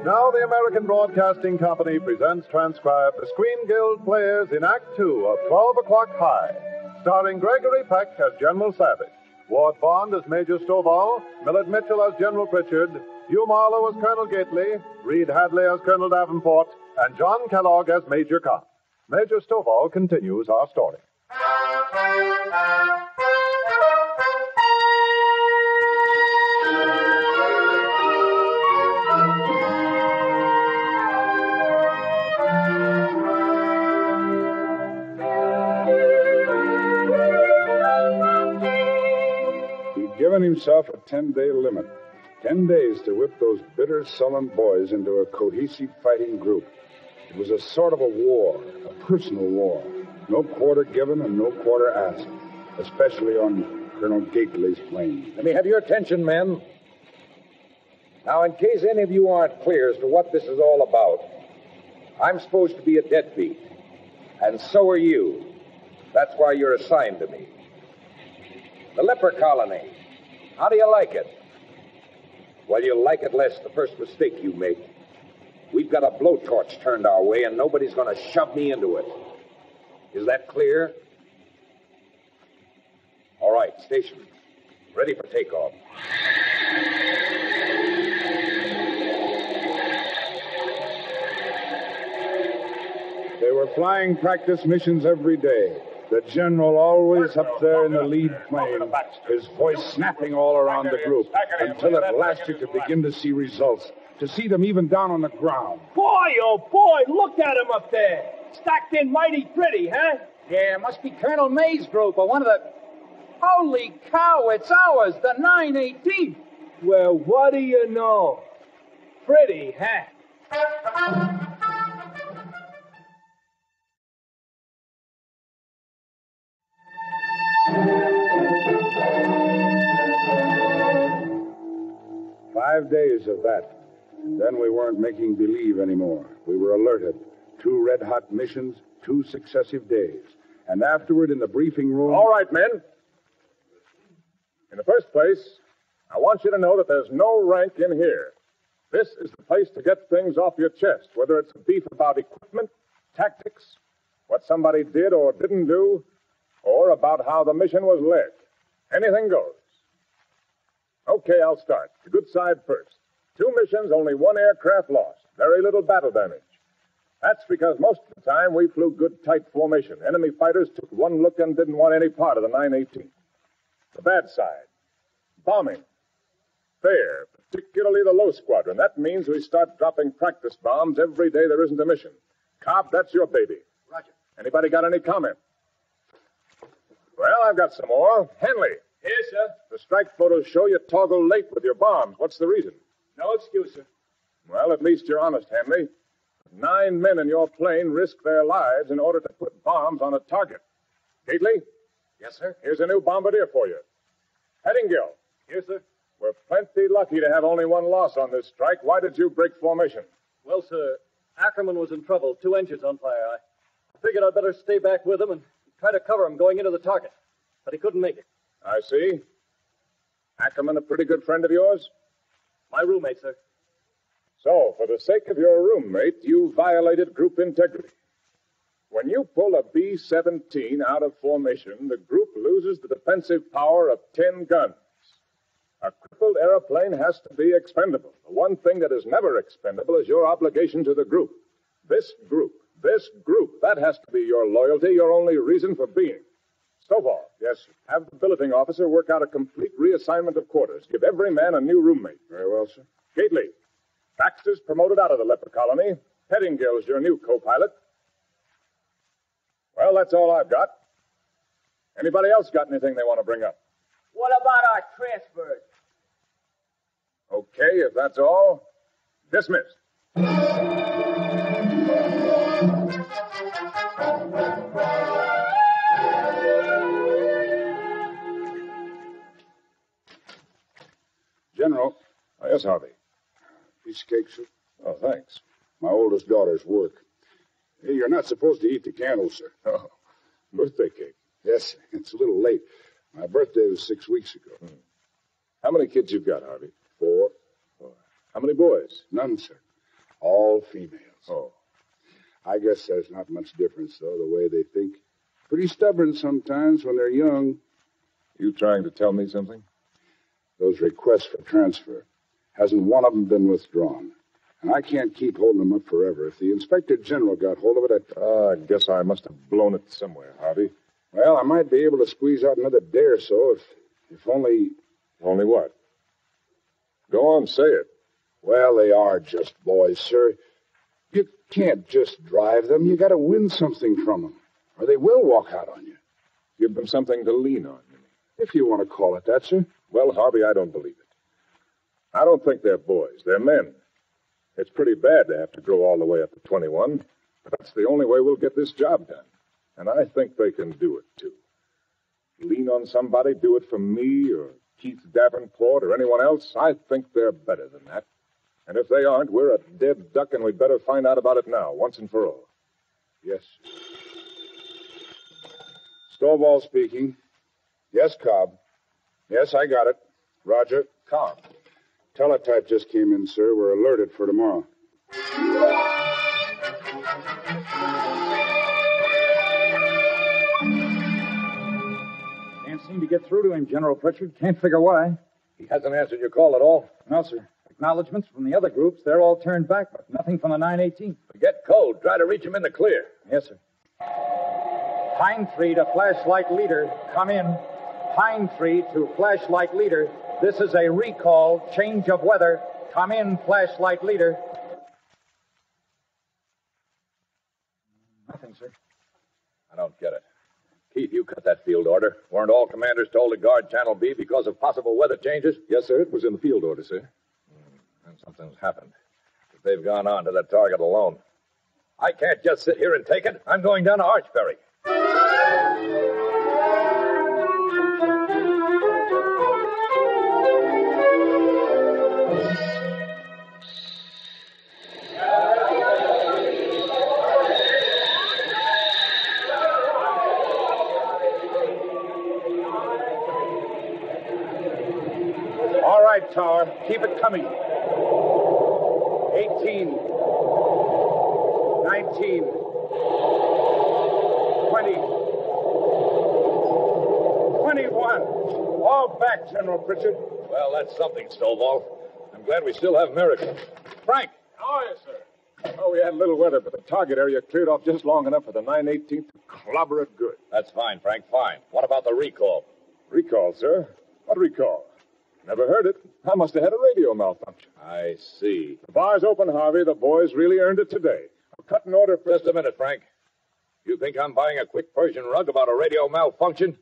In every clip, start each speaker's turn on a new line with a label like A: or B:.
A: Now the American Broadcasting Company presents transcribed the Screen Guild Players in Act Two of 12 O'Clock High, starring Gregory Peck as General Savage, Ward Bond as Major Stovall, Millard Mitchell as General Pritchard, Hugh Marlowe as Colonel Gately, Reed Hadley as Colonel Davenport, and John Kellogg as Major Cobb. Major Stovall continues our story.
B: Given himself a 10-day limit. 10 days to whip those bitter, sullen boys into a cohesive fighting group. It was a sort of a war, a personal war. No quarter given and no quarter asked, especially on Colonel Gately's plane.
C: Let me have your attention, men. Now, in case any of you aren't clear as to what this is all about, I'm supposed to be a deadbeat, and so are you. That's why you're assigned to me. The leper colony. How do you like it? Well, you'll like it less the first mistake you make. We've got a blowtorch turned our way, and nobody's going to shove me into it. Is that clear? All right, station. Ready for takeoff.
B: They were flying practice missions every day. The general always up there in the lead plane, his voice snapping all around the group, until at last you could begin to see results, to see them even down on the ground.
D: Boy, oh boy, look at him up there. Stacked in mighty pretty, huh?
E: Yeah, it must be Colonel May's group or one of the... Holy cow, it's ours, the 918th.
D: Well, what do you know? Pretty, huh?
B: 5 days of that. Then we weren't making believe anymore. We were alerted. 2 red-hot missions, 2 successive days. And afterward in the briefing room...
F: All right, men. In the first place, I want you to know that there's no rank in here. This is the place to get things off your chest, whether it's a beef about equipment, tactics, what somebody did or didn't do, or about how the mission was led. Anything goes. Okay, I'll start. The good side first. 2 missions, only 1 aircraft lost. Very little battle damage. That's because most of the time we flew good, tight formation. Enemy fighters took one look and didn't want any part of the 918. The bad side. Bombing. Fair, particularly the low squadron. That means we start dropping practice bombs every day there isn't a mission. Cobb, that's your baby.
E: Roger.
F: Anybody got any comment? Well, I've got some more. Henley.
D: Yes, sir.
F: The strike photos show you toggle late with your bombs. What's the reason?
D: No excuse, sir.
F: Well, at least you're honest, Henley. 9 men in your plane risked their lives in order to put bombs on a target. Gately?
C: Yes, sir?
F: Here's a new bombardier for you. Pettingill.
D: Yes, sir.
F: We're plenty lucky to have only 1 loss on this strike. Why did you break formation?
D: Well, sir, Ackerman was in trouble. 2 engines on fire. I figured I'd better stay back with him and try to cover him going into the target. But he couldn't make it.
F: I see. Ackerman a pretty good friend of yours?
D: My roommate, sir.
F: So, for the sake of your roommate, you violated group integrity. When you pull a B-17 out of formation, the group loses the defensive power of 10 guns. A crippled airplane has to be expendable. The one thing that is never expendable is your obligation to the group. This group, that has to be your loyalty, your only reason for being. Stovall. Yes, sir. Have the billeting officer work out a complete reassignment of quarters. Give every man a new roommate.
B: Very well, sir.
F: Gately. Baxter's promoted out of the leper colony. Pettingill's your new co-pilot. Well, that's all I've got. Anybody else got anything they want to bring up?
D: What about our transfers?
F: Okay, if that's all, dismissed.
B: General.
F: Oh, yes, Harvey.
B: Piece of cake, sir.
F: Oh, thanks.
B: My oldest daughter's work. Hey, you're not supposed to eat the candles, sir.
F: Oh, birthday cake.
B: Yes, it's a little late. My birthday was 6 weeks ago.
F: How many kids you got, Harvey?
B: 4.
F: How many boys?
B: None, sir. All females.
F: Oh.
B: I guess there's not much difference, though, the way they think. Pretty stubborn sometimes when they're young.
F: You trying to tell me something?
B: Those requests for transfer. Hasn't one of them been withdrawn. And I can't keep holding them up forever. If the Inspector General got hold of it,
F: I guess I must have blown it somewhere, Harvey.
B: well, I might be able to squeeze out another day or so if only...
F: Only what? Go on, say it.
B: Well, they are just boys, sir. You can't just drive them. You got to win something from them, or they will walk out on you.
F: Give them something to lean on, you mean?
B: If you want to call it that, sir.
F: Well, Harvey, I don't believe it. I don't think they're boys. They're men. It's pretty bad to have to grow all the way up to 21, but that's the only way we'll get this job done. And I think they can do it, too. Lean on somebody, do it for me or Keith Davenport or anyone else. I think they're better than that. And if they aren't, we're a dead duck, and we'd better find out about it now, once and for all.
B: Yes. Stovall speaking. Yes, Cobb. Yes, I got it. Roger.
C: Cobb.
B: Teletype just came in, sir. We're alerted for tomorrow.
E: Can't seem to get through to him, General Pritchard. Can't figure why.
C: He hasn't answered your call at all?
E: No, sir. Acknowledgments from the other groups, they're all turned back, but nothing from the 918.
C: Forget code. Try to reach him in the clear.
E: Yes, sir. Pine Tree to flashlight leader. Come in. Pine Tree to flashlight leader. This is a recall. Change of weather. Come in, flashlight leader. Nothing, sir.
C: I don't get it. Keith, you cut that field order. Weren't all commanders told to guard Channel B because of possible weather changes?
F: Yes, sir. It was in the field order, sir.
C: And something's happened. If they've gone on to that target alone. I can't just sit here and take it. I'm going down to Archbury.
E: All right, Tower. Keep it coming. 18. 19. 20. 21. All back, General Pritchard.
C: Well, that's something, Stovall. I'm glad we still have Miracle.
E: Frank.
F: Oh, yes, sir. Oh, we had a little weather, but the target area cleared off just long enough for the 918th to clobber it good.
C: That's fine, Frank, fine. What about the recall?
F: Recall, sir? What recall? Never heard it. I must have had a radio malfunction.
C: I see.
F: The bar's open, Harvey. The boys really earned it today. I'll cut an order for...
C: Just a minute, Frank. You think I'm buying a quick Persian rug about a radio malfunction?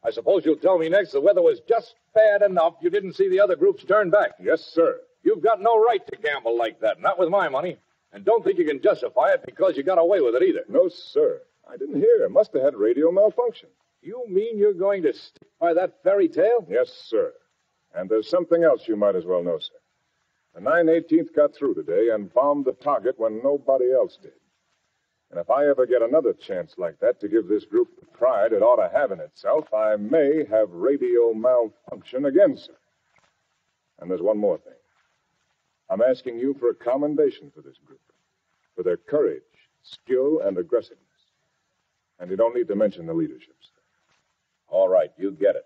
C: I suppose you'll tell me next the weather was just bad enough you didn't see the other groups turn back.
F: Yes, sir.
C: You've got no right to gamble like that, not with my money. And don't think you can justify it because you got away with it either.
F: No, sir. I didn't hear. Must have had radio malfunction.
C: You mean you're going to stick by that fairy tale?
F: Yes, sir. And there's something else you might as well know, sir. The 918th got through today and bombed the target when nobody else did. And if I ever get another chance like that to give this group the pride it ought to have in itself, I may have radio malfunction again, sir. And there's one more thing. I'm asking you for a commendation for this group, for their courage, skill, and aggressiveness. And you don't need to mention the leadership, sir.
C: All right, you get it.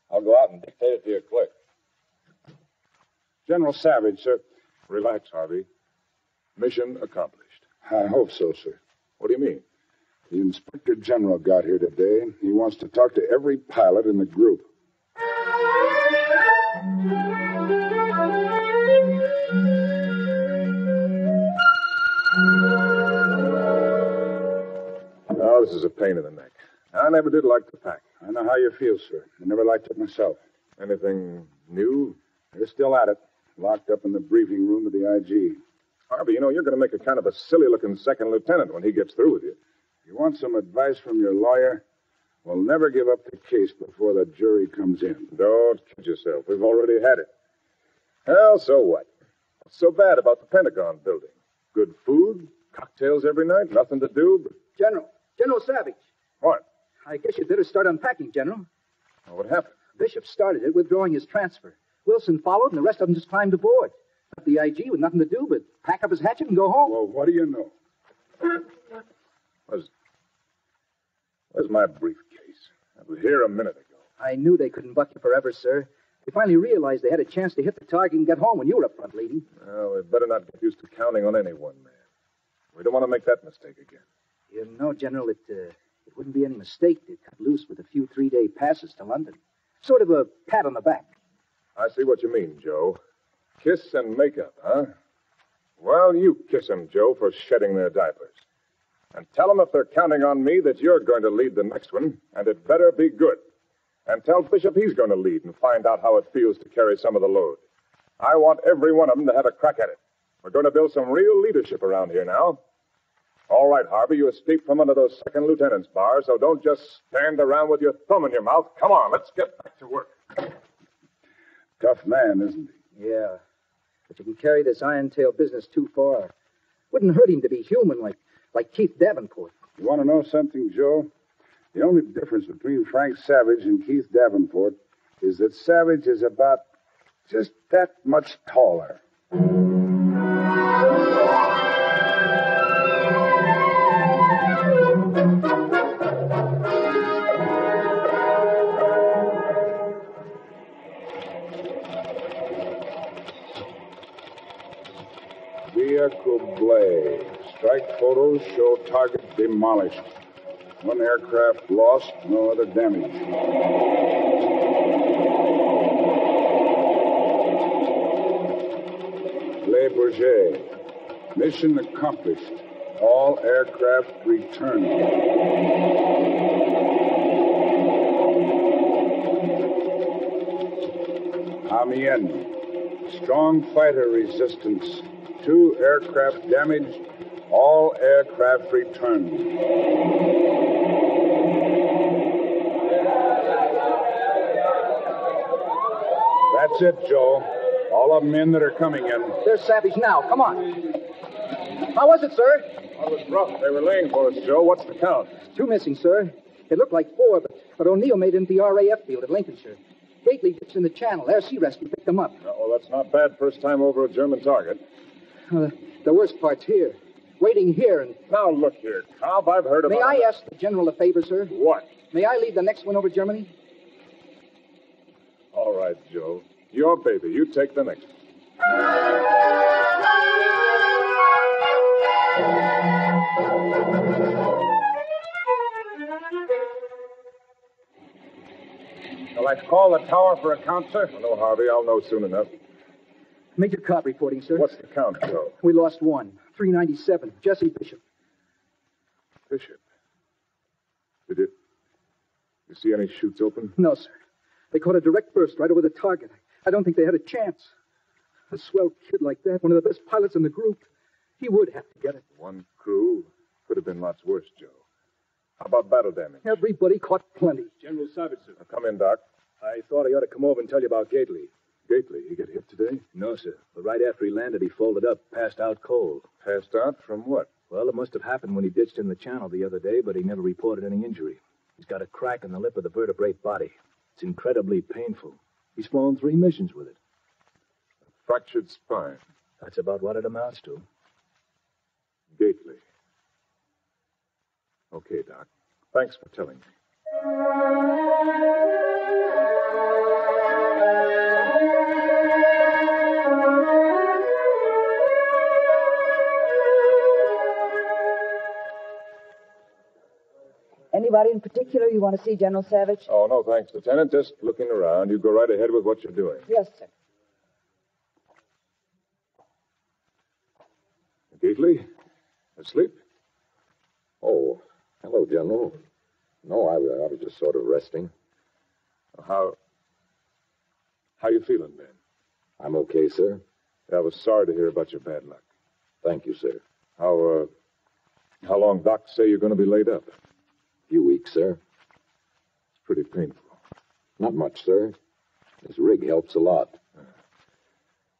C: I'll go out and dictate it to your clerk.
B: General Savage, sir.
F: Relax, Harvey. Mission accomplished.
B: I hope so, sir.
F: What do you mean?
B: The Inspector General got here today. He wants to talk to every pilot in the group.
F: Oh, this is a pain in the neck. I never did like the pack.
B: I know how you feel, sir. I never liked it myself.
F: Anything new?
B: They're still at it, locked up in the briefing room of the IG.
F: Harvey, you know, you're going to make a kind of a silly-looking second lieutenant when he gets through with you.
B: You want some advice from your lawyer? Well, never give up the case before the jury comes in.
F: Don't kid yourself. We've already had it. Well, so what? What's so bad about the Pentagon building? Good food, cocktails. Cocktails every night, nothing to do but...
G: General Savage.
F: What?
G: I guess you'd better start unpacking, General.
F: Well, what happened?
G: Bishop started it, withdrawing his transfer. Wilson followed, and the rest of them just climbed aboard. Left the IG with nothing to do but pack up his hatchet and go home.
B: Well, what do you know?
F: Where's my briefcase? I was here a minute ago.
G: I knew they couldn't buck you forever, sir. They finally realized they had a chance to hit the target and get home when you were up front leading.
F: Well, we better not get used to counting on any one man. We don't want to make that mistake again.
G: You know, General, it wouldn't be any mistake to cut loose with a few 3-day passes to London. Sort of a pat on the back.
F: I see what you mean, Joe. Kiss and make up, huh? Well, you kiss them, Joe, for shedding their diapers. And tell them if they're counting on me that you're going to lead the next one, and it better be good. And tell Bishop he's going to lead and find out how it feels to carry some of the load. I want every one of them to have a crack at it. We're going to build some real leadership around here now. All right, Harvey, you escaped from under those second lieutenant's bars, so don't just stand around with your thumb in your mouth. Come on, let's get back to work.
B: Tough man, isn't he?
G: Yeah. But you can carry this iron-tail business too far. Wouldn't hurt him to be human like Keith Davenport.
B: You want to know something, Joe? The only difference between Frank Savage and Keith Davenport is that Savage is about just that much taller. Vehicle blaze. Strike photos show target demolished. One aircraft lost, no other damage. Le Bourget. Mission accomplished. All aircraft returned. Amiens. Strong fighter resistance. 2 aircraft damaged. All aircraft returned. That's it, Joe. All of them in that are coming in.
G: There's Savage now. Come on. How was it, sir?
F: Well, it was rough. They were laying for us, Joe. What's the count?
G: 2 missing, sir. It looked like 4, but O'Neill made it into the RAF field at Lincolnshire. Gately ditched in the channel. Air Sea Rescue picked them up.
F: Oh, that's not bad. First time over a German target.
G: The worst part's here. Waiting here and...
F: Now, look here, Cobb. I've heard about...
G: May I ask the General a favor, sir?
F: What?
G: May I lead the next one over Germany?
F: All right, Joe. Your baby. You take the next one.
E: Shall I call the tower for a count, sir?
F: Oh, no, Harvey. I'll know soon enough.
G: Major Cobb reporting, sir.
F: What's the count, Joe?
G: We lost 1. 397. Jesse Bishop.
F: Bishop. Did you see any chutes open?
G: No, sir. They caught a direct burst right over the target. I don't think they had a chance. A swell kid like that, one of the best pilots in the group, he would have to get it.
F: 1 crew. Could have been lots worse, Joe. How about battle damage?
G: Everybody caught plenty.
H: General Savage, sir.
F: Now, come in, Doc.
H: I thought I ought to come over and tell you about Gately.
F: Gately, he get hit today?
H: No, sir. But right after he landed, he folded up, passed out cold.
F: Passed out from what?
H: Well, it must have happened when he ditched in the channel the other day, but he never reported any injury. He's got a crack in the lip of the vertebrate body. It's incredibly painful. He's flown 3 missions with it.
F: A fractured spine.
H: That's about what it amounts to.
F: Gately. Okay, Doc. Thanks for telling me.
I: Anybody in particular you want to see, General Savage?
F: Oh, no, thanks, Lieutenant. Just looking around. You go right ahead with what you're doing.
I: Yes, sir.
F: Gately? Asleep?
C: Oh, hello, General. No, I was just sort of resting.
F: How you feeling, Ben?
C: I'm okay, sir.
F: I was sorry to hear about your bad luck.
C: Thank you, sir.
F: How long Doc say you're going to be laid up?
C: A few weeks, sir.
F: It's pretty painful.
C: Not much, sir. This rig helps a lot.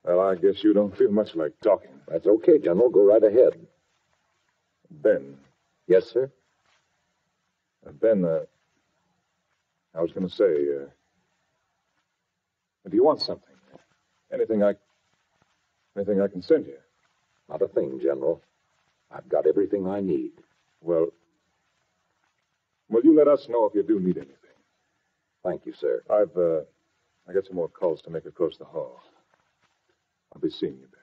F: Well, I guess you don't feel much like talking.
C: That's okay, General. Go right ahead.
F: Ben.
C: Yes, sir?
F: Ben, I was going to say, if you want something, anything I can send you.
C: Not a thing, General. I've got everything I need.
F: Well, will you let us know if you do need anything?
C: Thank you, sir.
F: I got some more calls to make across the hall. I'll be seeing you, Ben.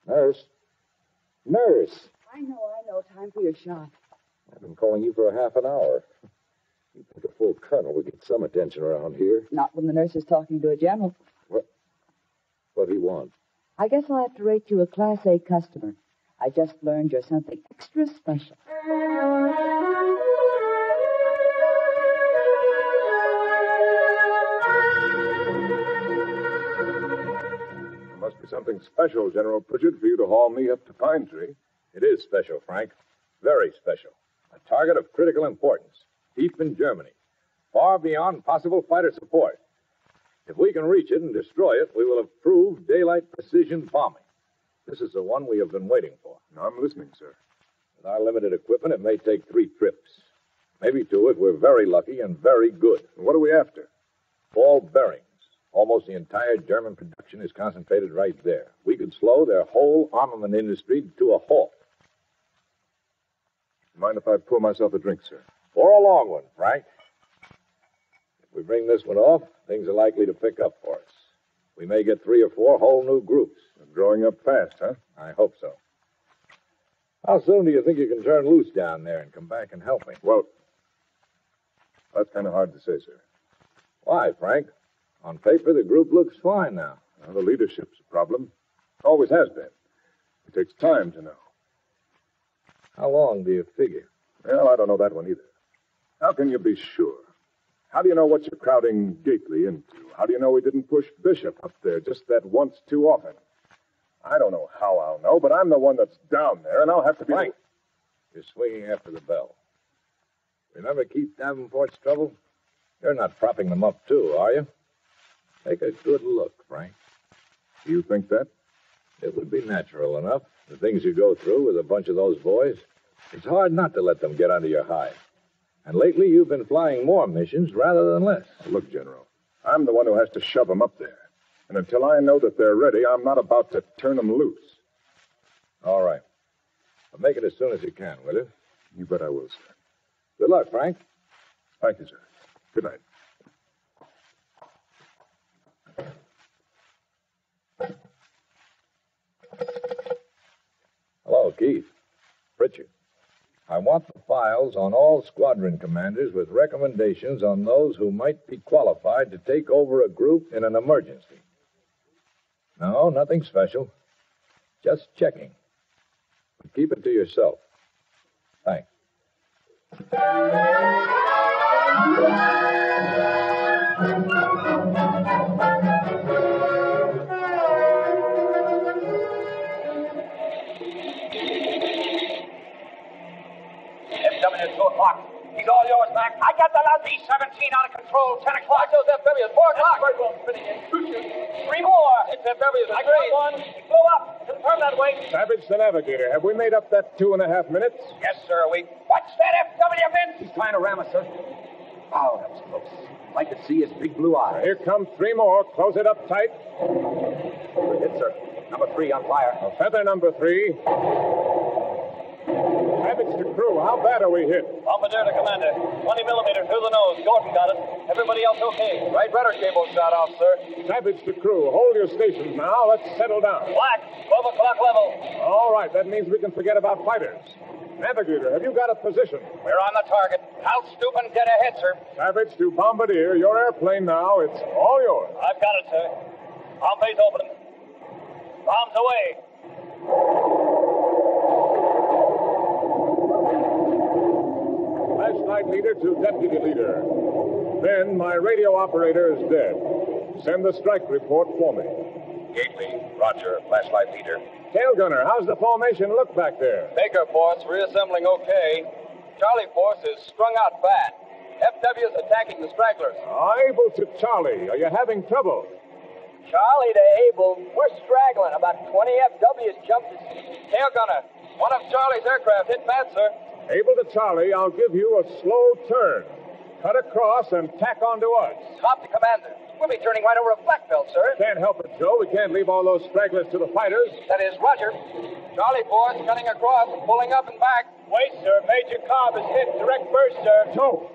C: Nurse. Nurse!
I: I know. Time for your shot.
C: I've been calling you for a half an hour. You'd think a full colonel would get some attention around here.
I: Not when the nurse is talking to a general.
C: What do you want?
I: I guess I'll have to rate you a Class A customer. I just learned you're something extra special.
F: There must be something special, General Pritchard, for you to haul me up to Pine Tree.
C: It is special, Frank. Very special. A target of critical importance. Deep in Germany. Far beyond possible fighter support. If we can reach it and destroy it, we will have proved daylight precision bombing. This is the one we have been waiting for.
F: I'm listening, sir.
C: With our limited equipment, it may take 3 trips. Maybe 2 if we're very lucky and very good.
F: What are we after?
C: Ball bearings. Almost the entire German production is concentrated right there. We could slow their whole armament industry to a halt.
F: Mind if I pour myself a drink, sir?
C: For a long one, Frank. If we bring this one off, things are likely to pick up for us. We may get 3 or 4 whole new groups.
F: They're growing up fast, huh?
C: I hope so. How soon do you think you can turn loose down there and come back and help me?
F: Well, that's kind of hard to say, sir.
C: Why, Frank? On paper, the group looks fine now.
F: Well, the leadership's a problem. Always has been. It takes time to know.
C: How long do you figure?
F: Well, I don't know that one either. How can you be sure? How do you know what you're crowding Gately into? How do you know we didn't push Bishop up there just that once too often? I don't know how I'll know, but I'm the one that's down there, and I'll have to be...
C: Frank, you're swinging after the bell. Remember Keith Davenport's trouble? You're not propping them up, too, are you? Take a good look, Frank.
F: Do you think that?
C: It would be natural enough. The things you go through with a bunch of those boys. It's hard not to let them get under your hide. And lately, you've been flying more missions rather than less.
F: Look, General, I'm the one who has to shove them up there. And until I know that they're ready, I'm not about to turn them loose.
C: All right. But make it as soon as you can, will you?
F: You bet I will, sir.
C: Good luck, Frank.
F: Thank you, sir. Good night.
C: Hello, Keith. Pritchard. I want the files on all squadron commanders with recommendations on those who might be qualified to take over a group in an emergency. No, nothing special. Just checking. But keep it to yourself. Thanks.
E: FW, 2 o'clock. He's all yours, Mac. I got the B-17 out of control. 10 o'clock.
D: Those FWs, 4 o'clock.
E: Three more.
D: It's FWs.
E: I got one. He blew up. Confirm that way.
F: Savage the Navigator, have we made up that 2.5 minutes?
E: Yes, sir. What's that FW, Vince? He's trying to ram us, sir. Oh, that was close. I could see his big blue eyes.
F: Here come 3 more. Close it up tight.
E: Good hit, sir. Number 3 on fire.
F: A feather number 3. Savage to crew. How bad are we hit?
D: Bombardier to commander. 20 millimeter through the nose. Gordon got it. Everybody else okay. Right rudder cable shot off, sir.
F: Savage to crew. Hold your stations now. Let's settle down.
D: Black. 12 o'clock level.
F: All right. That means we can forget about fighters. Navigator, have you got a position?
E: We're on the target. I'll stoop and get ahead, sir.
F: Savage to Bombardier. Your airplane now. It's all yours.
D: I've got it, sir. Bomb bay's open. Bombs away.
F: Flashlight leader to deputy leader. Then my radio operator is dead. Send the strike report for me.
C: Gately, Roger, flashlight leader.
F: Tail gunner, how's the formation look back there?
D: Baker force reassembling okay. Charlie force is strung out bad. FW's attacking the stragglers.
F: Able to Charlie. Are you having trouble?
D: Charlie to Able. We're straggling. About 20 FW's jumped his tail gunner. One of Charlie's aircraft hit bad, sir.
F: Able to Charlie, I'll give you a slow turn. Cut across and tack onto us.
D: Top to commander. We'll be turning right over a black belt, sir.
F: Can't help it, Joe. We can't leave all those stragglers to the fighters.
D: That is, Roger. Charlie boys cutting across and pulling up and back. Wait, sir. Major Cobb is hit. Direct burst, sir.
B: Joe!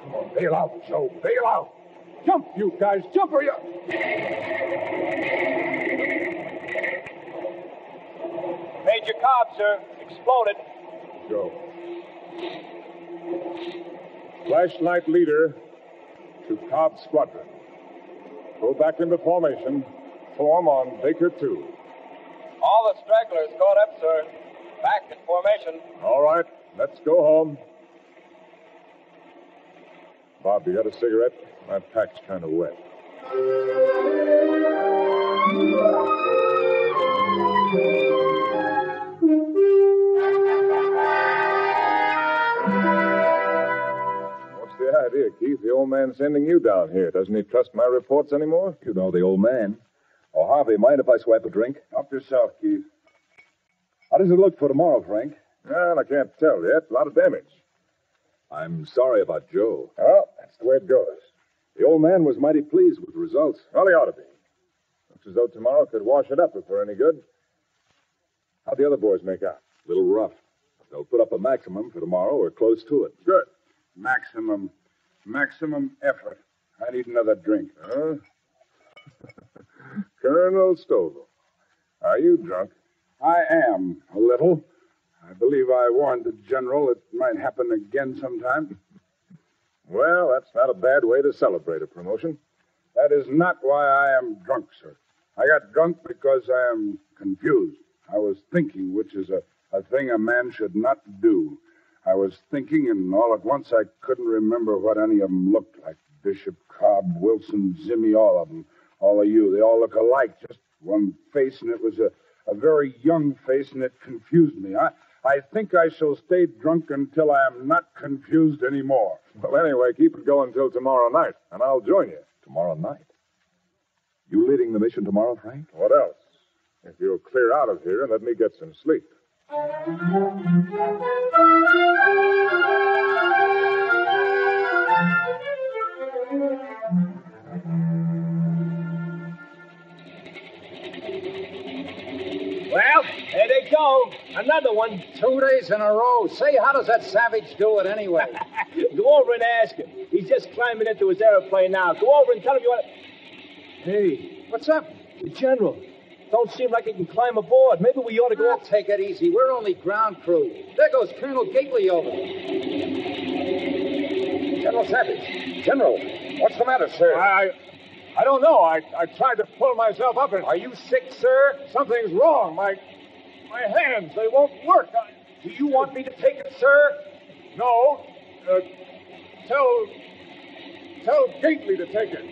B: Come on, bail out, Joe. Bail out. Jump, you guys. Jump or you...
D: Major Cobb, sir. Exploded.
F: Joe. Flashlight leader to Cobb Squadron. Go back into formation. Form on Baker 2.
D: All the stragglers caught up, sir. Back in formation.
F: All right, let's go home. Bob, you got a cigarette? My pack's kind of wet. What's the idea, Keith? The old man's sending you down here. Doesn't he trust my reports anymore?
J: You know the old man. Oh, Harvey, mind if I swipe a drink?
B: Help yourself, Keith.
J: How does it look for tomorrow, Frank?
F: Well, I can't tell yet. A lot of damage.
J: I'm sorry about Joe.
F: Well, that's the way it goes.
J: The old man was mighty pleased with the results.
F: Well, he ought to be. Looks as though tomorrow could wash it up if we're any good. How'd the other boys make out?
J: A little rough. They'll put up a maximum for tomorrow or close to it.
F: Good.
B: Maximum effort. I need another drink.
F: Huh? Colonel Stovall, are you drunk?
B: I am, a little. I believe I warned the general it might happen again sometime.
F: Well, that's not a bad way to celebrate a promotion.
B: That is not why I am drunk, sir. I got drunk because I am confused. I was thinking, which is a thing a man should not do. I was thinking, and all at once I couldn't remember what any of them looked like. Bishop, Cobb, Wilson, Zimmy, all of them. All of you. They all look alike, just one face, and it was a very young face, and it confused me. I think I shall stay drunk until I am not confused anymore.
F: Well, anyway, keep it going until tomorrow night, and I'll join you.
J: Tomorrow night? You leading the mission tomorrow, Frank?
F: What else? If you'll clear out of here and let me get some sleep.
E: Well, there they go. Another one. 2 days in a row. Say, how does that savage do it anyway?
H: Go over and ask him. He's just climbing into his airplane now. Go over and tell him you want to...
E: Hey, what's up?
H: The general. Don't seem like he can climb aboard. Maybe we ought to go...
E: Take it easy. We're only ground crew. There goes Colonel Gately over.
C: General Savage. General, what's the matter, sir?
F: I don't know. I tried to pull myself up and...
C: Are you sick, sir?
F: Something's wrong. My hands, they won't work.
C: Do you want me to take it, sir?
F: No. Tell Gately to take it.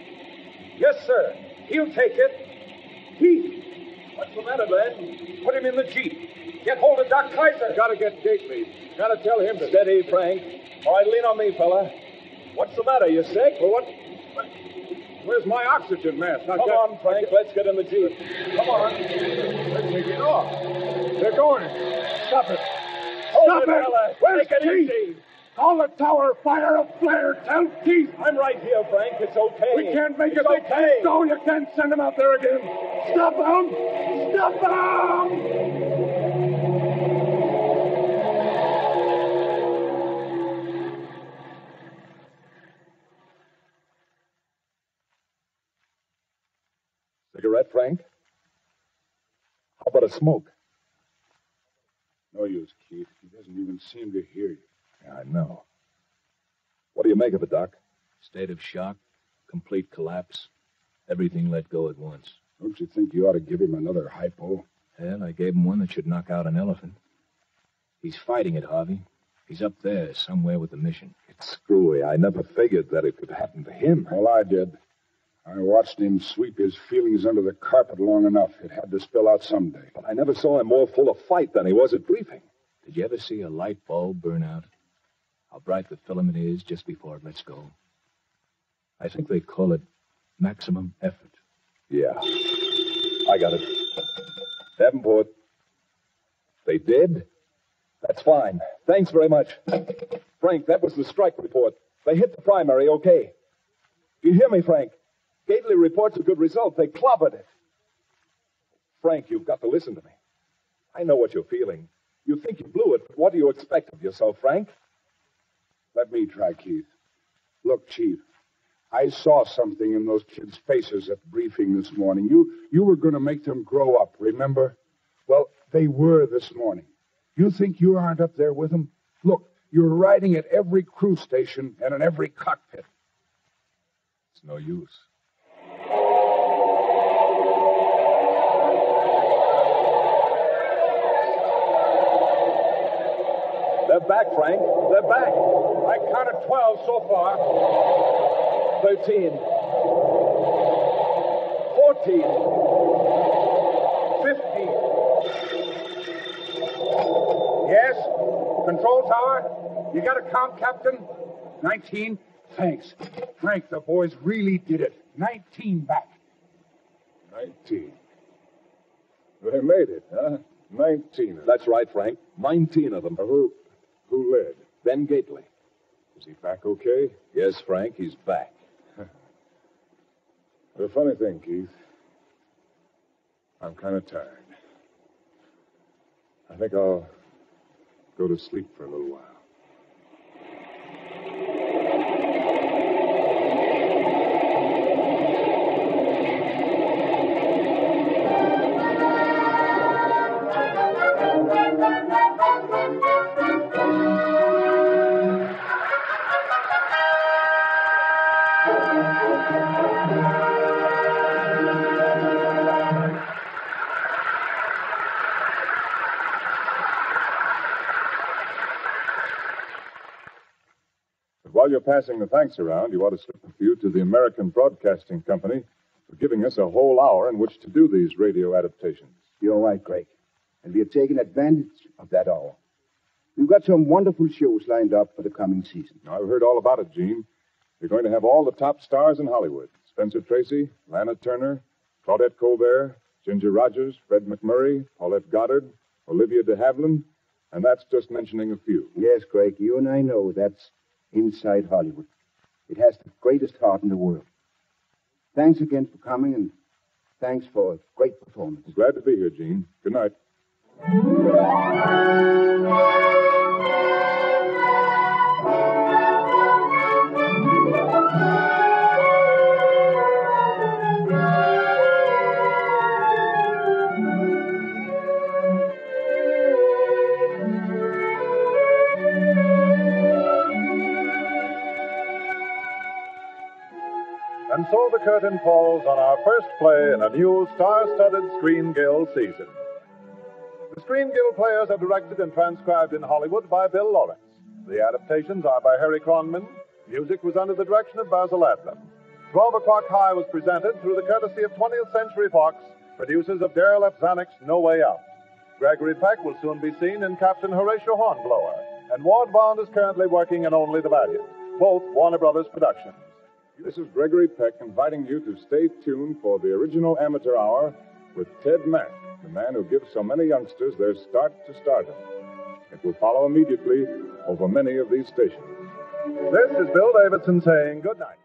C: Yes, sir. He'll take it.
F: Keith.
C: What's the matter, Glenn? Put him in the Jeep. Get hold of Doc Kaiser.
F: Gotta get Gately. Gotta tell him to...
H: Steady, Frank. All right, lean on me, fella. What's the matter? You sick?
F: Well, what? Where's my oxygen mask?
H: Come on, Frank. Let's get in the Jeep.
F: Come on. They're taking off. They're going. Stop it.
H: Hold
F: Stop it.
H: Fella.
F: Where's
H: Take it
F: Keith?
H: easy.
F: Call the tower. Fire a flare. Tell Keith.
H: I'm right here, Frank. It's okay.
F: We can't make
H: it's
F: it. They
H: okay.
F: can't go. You can't send him out there again. Stop him. Stop him.
J: Cigarette, Frank? How about a smoke?
B: No use, Keith. He doesn't even seem to hear you.
J: Yeah, I know. What do you make of it, Doc?
H: State of shock, complete collapse, everything let go at once.
B: Don't you think you ought to give him another hypo?
H: Well, I gave him one that should knock out an elephant. He's fighting it, Harvey. He's up there somewhere with the mission.
J: It's screwy. I never figured that it could happen to him.
B: Well, I did. I watched him sweep his feelings under the carpet long enough. It had to spill out someday.
J: But I never saw him more full of fight than he was at briefing.
H: Did you ever see a light bulb burn out? how bright the filament is just before it lets go. I think they call it maximum effort.
B: Yeah. I got it. Davenport. They did? That's fine. Thanks very much. Frank, that was the strike report. They hit the primary okay. You hear me, Frank? Gately reports a good result. They clobbered it. Frank, you've got to listen to me. I know what you're feeling. You think you blew it, but what do you expect of yourself, Frank?
K: Let me try, Keith. Look, Chief, I saw something in those kids' faces at the briefing this morning. You were going to make them grow up, remember? Well, they were this morning. You think you aren't up there with them? Look, you're riding at every crew station and in every cockpit.
H: It's no use.
B: They're back, Frank. They're back.
K: I counted 12 so far.
B: 13. 14.
K: 15. Yes? Control tower? You got a count, Captain? 19. Thanks. Frank, the boys really did it. 19 back.
F: 19. They made it, huh? 19 of them.
B: That's right, Frank. 19 of them.
F: Who led?
B: Ben Gately.
F: Is he back okay?
B: Yes, Frank, he's back.
F: The funny thing, Keith, I'm kind of tired. I think I'll go to sleep for a little while. While you're passing the thanks around, you ought to slip a few to the American Broadcasting Company for giving us a whole hour in which to do these radio adaptations.
L: You're right, Greg. And we have taken advantage of that hour. We've got some wonderful shows lined up for the coming season.
F: I've heard all about it, Gene. You're going to have all the top stars in Hollywood. Spencer Tracy, Lana Turner, Claudette Colbert, Ginger Rogers, Fred McMurray, Paulette Goddard, Olivia de Havilland, and that's just mentioning a few.
L: Yes, Greg, you and I know that's inside Hollywood. It has the greatest heart in the world. Thanks again for coming, and thanks for a great performance.
F: Glad to be here, Gene. Good night.
A: And so the curtain falls on our first play in a new star-studded Screen Guild season. The Screen Guild players are directed and transcribed in Hollywood by Bill Lawrence. The adaptations are by Harry Cronman. Music was under the direction of Basil Adlam. 12 O'Clock High was presented through the courtesy of 20th Century Fox, producers of Darrell F. Zanuck's No Way Out. Gregory Peck will soon be seen in Captain Horatio Hornblower, and Ward Bond is currently working in Only the Valiant, both Warner Brothers productions.
F: This is Gregory Peck inviting you to stay tuned for the original Amateur Hour with Ted Mack, the man who gives so many youngsters their start to stardom. It will follow immediately over many of these stations.
A: This is Bill Davidson saying good night.